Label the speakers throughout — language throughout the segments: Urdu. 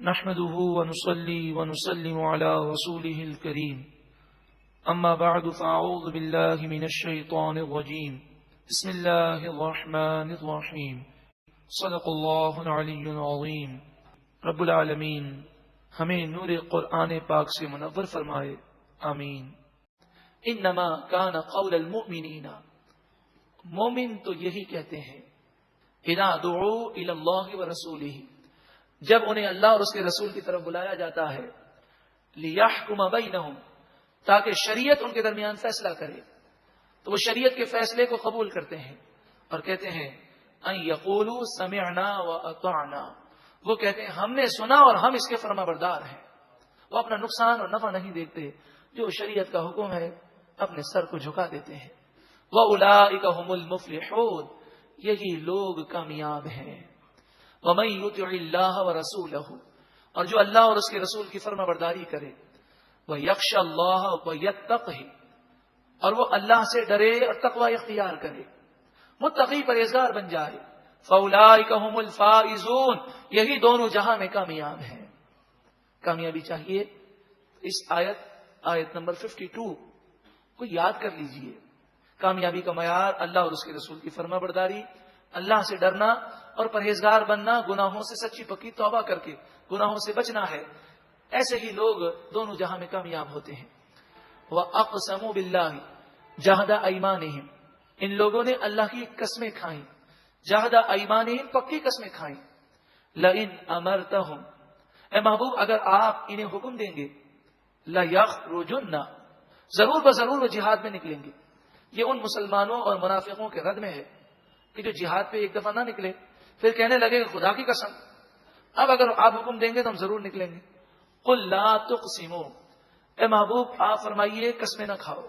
Speaker 1: نحمده ونصلي ونسلم على رسوله الكريم أما بعد فأعوذ بالله من الشيطان الرجيم بسم الله الرحمن الرحيم صدق الله العلي العظيم رب العالمین ہمیں نور قرآن پاک سے منور فرمائے، آمین۔ انما کان قول المؤمنین، مومن تو یہی کہتے ہیں، اذا دعوا الی اللہ ورسولہ، جب انہیں اللہ اور اس کے رسول کی طرف بلایا جاتا ہے، لیحکم بینہم، تاکہ شریعت ان کے درمیان فیصلہ کرے، تو وہ شریعت کے فیصلے کو قبول کرتے ہیں اور کہتے ہیں ان یقولوا سمعنا واطعنا، وہ کہتے ہیں ہم نے سنا اور ہم اس کے فرما بردار ہیں۔ وہ اپنا نقصان اور نفع نہیں دیکھتے، جو شریعت کا حکم ہے اپنے سر کو جھکا دیتے ہیں۔ وَأُولَئِكَ هُمُ الْمُفْلِحُونَ، یہی لوگ کامیاب ہیں۔ وَمَن يُطِعِ اللَّهَ وَرَسُولَهُ، اور جو اللہ اور اس کے رسول کی فرما برداری کرے، وَيَخْشَ اللَّهَ وَيَتَّقْهِ، اور وہ اللہ سے ڈرے اور تقوی اختیار کرے، متقی پرہیزگار بن جائے، فَأُولَئِكَ هُمُ الْفَائِزُونَ، یہی دونوں جہاں میں کامیاب ہیں۔ کامیابی چاہیے، اس آیت نمبر 52 کو یاد کر لیجئے۔ کامیابی کا معیار اللہ اور اس کے رسول کی فرما برداری، اللہ سے ڈرنا اور پرہیزگار بننا، گناہوں سے سچی پکی توبہ کر کے گناہوں سے بچنا ہے۔ ایسے ہی لوگ دونوں جہاں میں کامیاب ہوتے ہیں۔ وَأَقْسَمُوا بِاللَّهِ جَهْدَ أَيْمَانِهِمْ، ان لوگوں نے اللہ کی قسمیں کھائیں، جہد ایمانہم، پکی قسمیں کھائیں۔ لئن امرتہم، اے محبوب اگر آپ انہیں حکم دیں گے، لیخرجن، ضرور بضرور وہ جہاد میں نکلیں گے۔ یہ ان مسلمانوں اور منافقوں کے رد میں ہے کہ جو جہاد پہ ایک دفعہ نہ نکلے، پھر کہنے لگے خدا کی قسم اب اگر آپ حکم دیں گے تو ہم ضرور نکلیں گے۔ قل لا تقسموا، اے محبوب آپ فرمائیے قسمیں نہ کھاؤ۔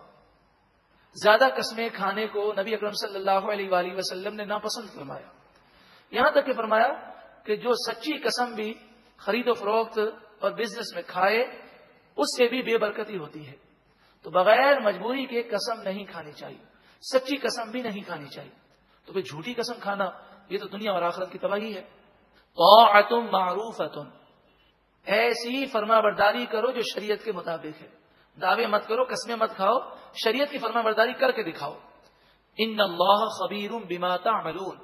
Speaker 1: زیادہ قسمیں کھانے کو نبی اکرم صلی اللہ علیہ وآلہ وسلم نے ناپسند فرمایا، یہاں تک کہ فرمایا کہ جو سچی قسم بھی خرید و فروخت اور بزنس میں کھائے اس سے بھی بے برکتی ہوتی ہے۔ تو بغیر مجبوری کے قسم نہیں کھانی چاہیے، سچی قسم بھی نہیں کھانی چاہیے۔ تو پھر جھوٹی قسم کھانا یہ تو دنیا اور آخرت کی تباہی ہے۔ طاعۃ معروفۃ، ایسی فرما برداری کرو جو شریعت کے مطابق ہے۔ دعوے مت کرو، قسمیں مت کھاؤ، شریعت کی فرما برداری کر کے دکھاؤ۔ ان اللہ خبیر بما تعملون،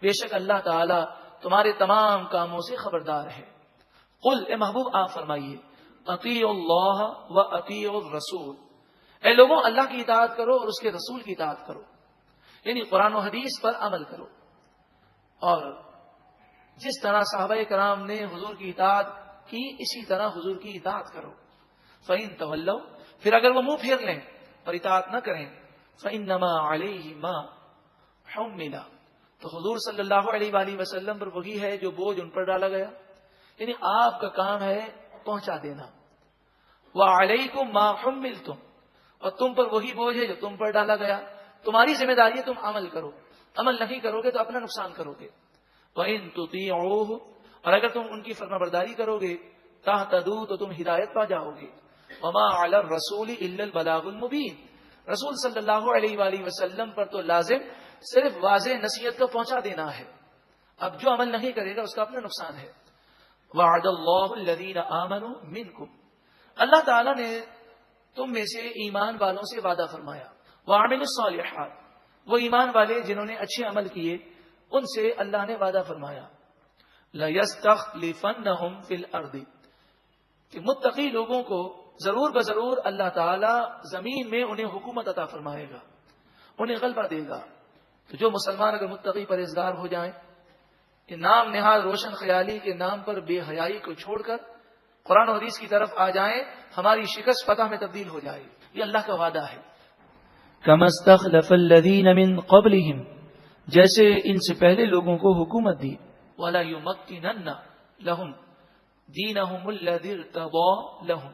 Speaker 1: بے شک اللہ تعالی تمہارے تمام کاموں سے خبردار ہے۔ قل، اے محبوب آپ فرمائیے، اطیعوا اللہ و اطیعوا الرسول، اے لوگوں اللہ کی اطاعت کرو اور اس کے رسول کی اطاعت کرو، یعنی قرآن و حدیث پر عمل کرو، اور جس طرح صحابہ کرام نے حضور کی اطاعت کی اسی طرح حضور کی اطاعت کرو۔ فَإِن تَوَلَّوْا، پھر اگر وہ منہ پھیر لیں اور اطاعت نہ کریں، فَإِنَّمَا عَلَيْهِ مَا حُمِّلَ، تو حضور صلی اللہ علیہ وآلہ وسلم پر وہی ہے جو بوجھ ان پر ڈالا گیا، یعنی آپ کا کام ہے پہنچا دینا۔ وَعَلَيْكُمْ مَا حُمِّلْتُمْ، اور تم پر وہی بوجھ ہے جو تم پر ڈالا گیا، تمہاری ذمہ داری ہے تم عمل کرو، عمل نہیں کرو گے تو اپنا نقصان کرو گے۔ وَإِن تُطِيعُوهُ، اور اگر تم ان کی فرما برداری کرو گے، تَهْتَدُوا، تو تم ہدایت پا جاؤ گے۔ وَمَا عَلَى الرَّسُولِ إِلَّا الْبَلَاغُ الْمُبِينُ، رسول صلی اللہ علیہ وآلہ وسلم پر تو لازم صرف واضح نصیحت کو پہنچا دینا ہے، اب جو عمل نہیں کرے گا اس کا اپنا نقصان ہے۔ وَعَدَ اللَّهُ الَّذِينَ آمَنُوا مِنْكُمْ، اللہ تعالیٰ نے تم میں سے ایمان والوں سے وعدہ فرمایا۔ وَعَمِلُوا الصَّالِحَاتِ، وہ ایمان والے جنہوں نے اچھے عمل کیے ان سے اللہ نے وعدہ فرمایا۔ لَيَسْتَخْلِفَنَّهُمْ فِي الْأَرْضِ، کہ متقی لوگوں کو ضرور بضرور اللہ تعالیٰ زمین میں انہیں حکومت عطا فرمائے گا، انہیں غلبہ دے گا۔ تو جو مسلمان اگر متقی پرہیزگار ہو جائیں کہ نام نہاد روشن خیالی کے نام پر بے حیائی کو چھوڑ کر قرآن و حدیث کی طرف آ جائیں، ہماری شکست فتح میں تبدیل ہو جائے، یہ اللہ کا وعدہ ہے۔ كَمَا اسْتَخْلَفَ الَّذِينَ مِن قَبْلِهِمْ، جیسے ان سے پہلے لوگوں کو حکومت دی۔ وَلَا يُمَكِّنَنَّ لَهُمْ دِينَهُمُ الَّذِي ارْتَضَىٰ لَهُمْ،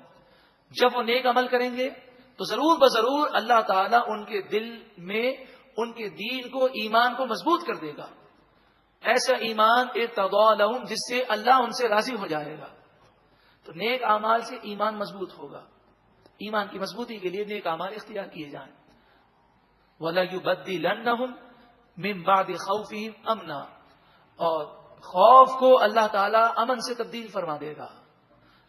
Speaker 1: جب وہ نیک عمل کریں گے تو ضرور بضرور اللہ تعالیٰ ان کے دل میں ان کے دین کو، ایمان کو مضبوط کر دے گا، ایسا ایمان ارتضیٰ لہم جس سے اللہ ان سے راضی ہو جائے گا۔ تو نیک اعمال سے ایمان مضبوط ہوگا، ایمان کی مضبوطی کے لیے نیک اعمال اختیار کیے جائیں۔ وَلَا يُبَدِّلَنَّهُمْ مِن بَعْدِ خَوْفِهِمْ أَمْنًا، اور خوف کو اللہ تعالیٰ امن سے تبدیل فرما دے گا.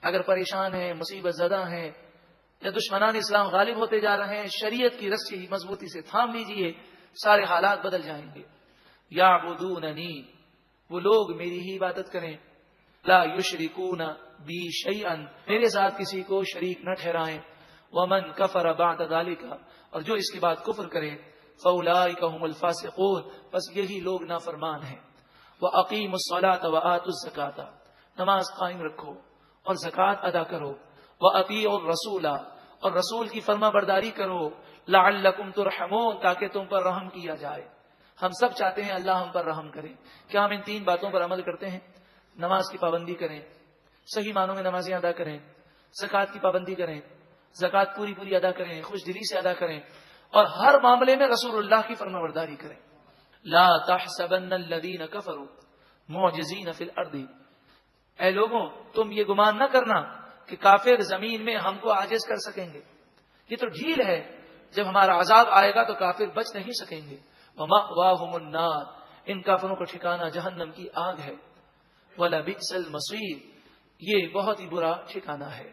Speaker 1: اگر پریشان ہیں، مصیبت زدہ ہیں، یا دشمنان اسلام غالب ہوتے جا رہے ہیں، شریعت کی رسی مضبوطی سے تھام لیجئے، سارے حالات بدل جائیں گے. یعبدوننی، وہ لوگ میری ہی عبادت کریں. لا یشرکون بی شیئا، میرے ساتھ کسی کو شریک نہ ٹھہرائیں. ومن کفر بعد ذلک، اور جو اس کے بعد کفر کرے، فاولئک هم الفاسقون، بس یہی لوگ نافرمان ہیں. وَأَقِيمُوا الصَّلَاةَ وَآتُوا الزَّكَاةَ، نماز قائم رکھو اور زکوٰۃ ادا کرو. وَأَطِيعُوا الرَّسُولَ، اور رسول کی فرما برداری کرو. لَعَلَّكُمْ تُرْحَمُونَ، تاکہ تم پر رحم کیا جائے. ہم سب چاہتے ہیں اللہ ہم پر رحم کرے. کیا ہم ان تین باتوں پر عمل کرتے ہیں؟ نماز کی پابندی کریں، صحیح معنوں میں نمازیں ادا کریں، زکوٰۃ کی پابندی کریں، زکوٰۃ پوری پوری ادا کریں، خوش دلی سے ادا کریں، اور ہر معاملے میں رسول اللہ کی فرما برداری کریں. لا تحسبن الذین کفروا معجزین فی الارض، اے لوگوں تم یہ گمان نہ کرنا کہ کافر زمین میں ہم کو عاجز کر سکیں گے. یہ تو ڈھیل ہے، جب ہمارا عذاب آئے گا تو کافر بچ نہیں سکیں گے. ومأواہم النار، ان کافروں کا ٹھکانہ جہنم کی آگ ہے. وَلَبِئْسَ الْمَصِيرُ، یہ بہت ہی برا ٹھکانہ ہے.